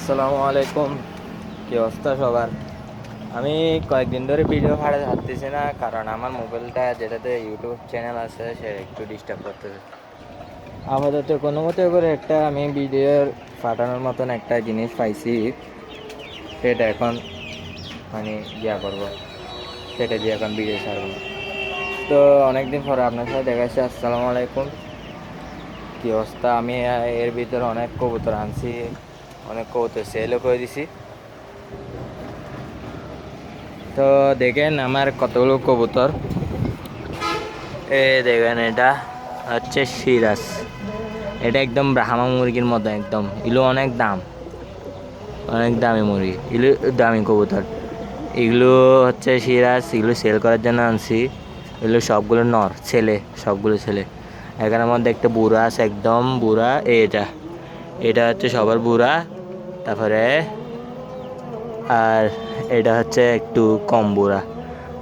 আসসালামু আলাইকুম। কি অবস্থা সবার? আমি কয়েকদিন ধরে ভিডিও ছাড়তে পারতেছি না, কারণ আমার মোবাইলটা যেটাতে ইউটিউব চ্যানেল আছে সে একটু ডিস্টার্ব করতেছে। আপাতত কোনো মতে করে একটা আমি ভিডিও পাঠানোর মতন একটা জিনিস পাইছি, সেটা এখন মানে করবো, সেটা দিয়ে এখন ভিডিও ছাড়বো। তো অনেকদিন পরে আপনার সাথে দেখা যাচ্ছে। আসসালামু আলাইকুম। কি অবস্থা? আমি এর ভিতরে অনেক কবুতর আনছি, অনেক কবুতর সেলও করে দিছি। তো দেখেন আমার কতগুলো কবুতর। দেখেন এটা হচ্ছে সিরাজ। এটা একদম ব্রাহ্মা মুরগির মতো, একদম এগুলো অনেক দাম, অনেক দামি মুরগি, এগুলো দামি কবুতর। এগুলো হচ্ছে সিরাজ, এগুলো সেল করার জন্য আনছি। এগুলো সবগুলো নর, ছেলে, সবগুলো ছেলে। এখানের মধ্যে একটা বুড়া আছে, একদম বুড়া। এটা এটা হচ্ছে সবার বুড়া। তারপরে আর এটা হচ্ছে একটু কম বুড়া,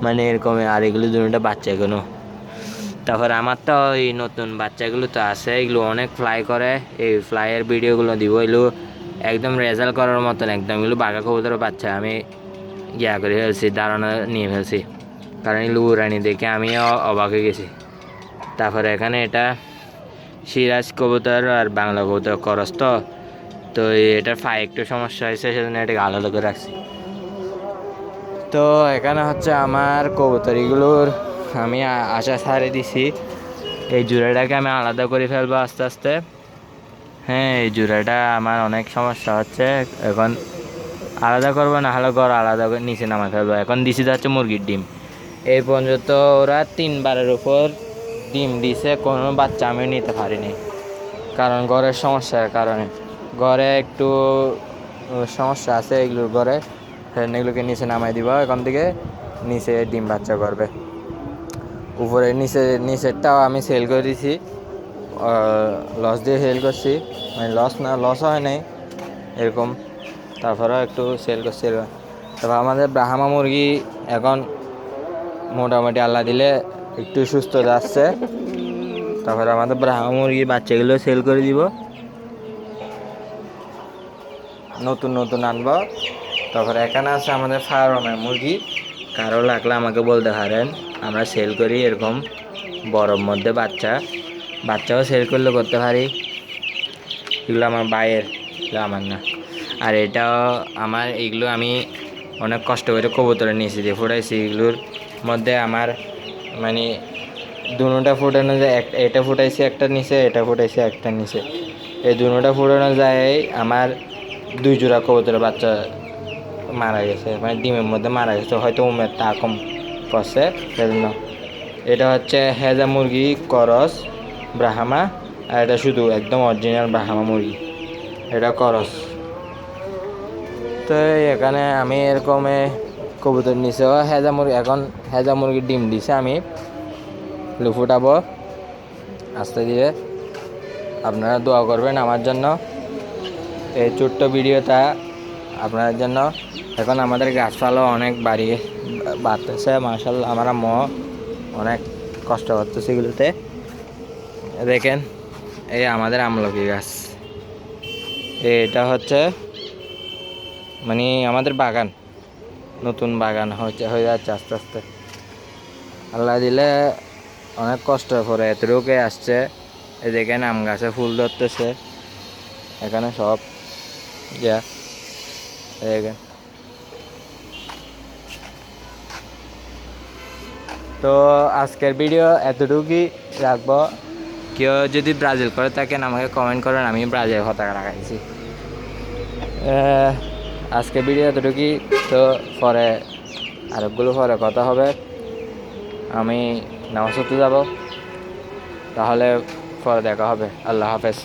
মানে এরকম। আর এগুলো দুটোটা বাচ্চা এখনো। তারপরে আমার তো এই নতুন বাচ্চাগুলো তো আছে, এগুলো অনেক ফ্লাই করে। এই ফ্লাইয়ের ভিডিওগুলো দিব। এগুলো একদম রেজাল্ট করার মতন, একদম এগুলো বাঘা কবুতরের বাচ্চা। আমি করে ফেলছি, ধারণা নিয়ে ফেলছি, কারণ এগুলো উড়ানি দেখে আমিও অবাক হয়ে গেছি। তারপরে এখানে এটা সিরাজ কবুতর আর বাংলা কবুতর করস। তো তো এটার ফাই একটু সমস্যা হয়েছে, সেজন্য এটাকে আলাদা করে রাখছি। তো এখানে হচ্ছে আমার কবুতরিগুলোর আমি আশা ছাড়ে দিছি। এই জোড়াটাকে আমি আলাদা করে ফেলবো আস্তে আস্তে। হ্যাঁ, এই জোড়াটা আমার অনেক সমস্যা হচ্ছে, এখন আলাদা করবো, না হলে ঘর আলাদা করে নিচে নামা ফেলবো। এখন দিছি যাচ্ছে মুরগির ডিম। এই পর্যন্ত ওরা 3বারের উপর ডিম দিছে, কোনো বাচ্চা আমি নিতে পারিনি, কারণ ঘরের সমস্যার কারণে। ঘরে একটু সমস্যা আছে এগুলোর ঘরে, এগুলোকে নিচে নামাই দিব। এখান থেকে নিচে ডিম বাচ্চা করবে। উপরে নিচেরটাও আমি সেল করে দিছি, লস দিয়ে সেল করছি, মানে লস হয় নাই এরকম। তারপরেও একটু সেল করছি। তারপর আমাদের ব্রাহ্মা মুরগি এখন মোটামুটি আল্লাহ দিলে একটু সুস্থ যাচ্ছে। তারপরে আমাদের ব্রাহ্মা মুরগি বাচ্চাগুলো সেল করে দিব, নতুন নতুন আনবো। তারপরে এখানে আছে আমাদের ফার্মের মুরগি। কারো লাগলে আমাকে বলতে পারেন, আমরা সেল করি এরকম বরফ মধ্যে বাচ্চাও সেল করলে করতে পারি। এগুলো আমার ভাইয়ের, এগুলো আমার না। আর এটাও আমার, এগুলো আমি অনেক কষ্ট করে কবুতরে নিয়েছি, দিয়ে ফুটাইছি। এগুলোর মধ্যে আমার মানে দুটোটা ফুটানো যায়, এটা ফুটাইছি একটা নিচে, এটা ফুটাইছি একটা নিচে। এই দুটোটা ফুটানো যায় আমার 2 জোড়া কবুতরের বাচ্চা মারা গেছে, মানে ডিমের মধ্যে মারা গেছে, হয়তো উমের তা কম পড়ছে সেজন্য। এটা হচ্ছে হেজা মুরগি করস ব্রাহ্মা, আর এটা শুধু একদম অরিজিনাল ব্রাহ্মা মুরগি, এটা করস। তো এখানে আমি এরকম কবুতর নিচেও হেজা মুরগি, এখন হেজা মুরগির ডিম দিছে। আমি ফুটাবো আস্তে ধীরে। আপনারা দোয়া করবেন আমার জন্য। এই ছোট্ট ভিডিওটা আপনাদের জন্য। এখন আমাদের গাছপালাও অনেক বাড়তেছে মাশাআল্লাহ। আমরা অনেক কষ্ট করতেছে এগুলোতে। দেখেন, এই আমাদের আমলকি গাছ, এটা হচ্ছে মানে আমাদের বাগান, নতুন বাগান হয়ে যাচ্ছে আস্তে আস্তে। আল্লাহ দিলে অনেক কষ্ট করে এতটুকু আসছে। এই দেখেন আম গাছে ফুল ধরতেছে এখানে সব। দেখেন, তো আজকের ভিডিও এতটুকুই রাখবো। কেউ যদি ব্রাজিল করে থাকেন আমাকে কমেন্ট করেন, আমি ব্রাজিল পতাকা লাগাইছি। আজকের ভিডিও এতটুকুই। তো পরে আরেকগুলো পরে কথা হবে। আমি নামাজ পড়তে যাব, তাহলে পরে দেখা হবে। আল্লাহ হাফেজ।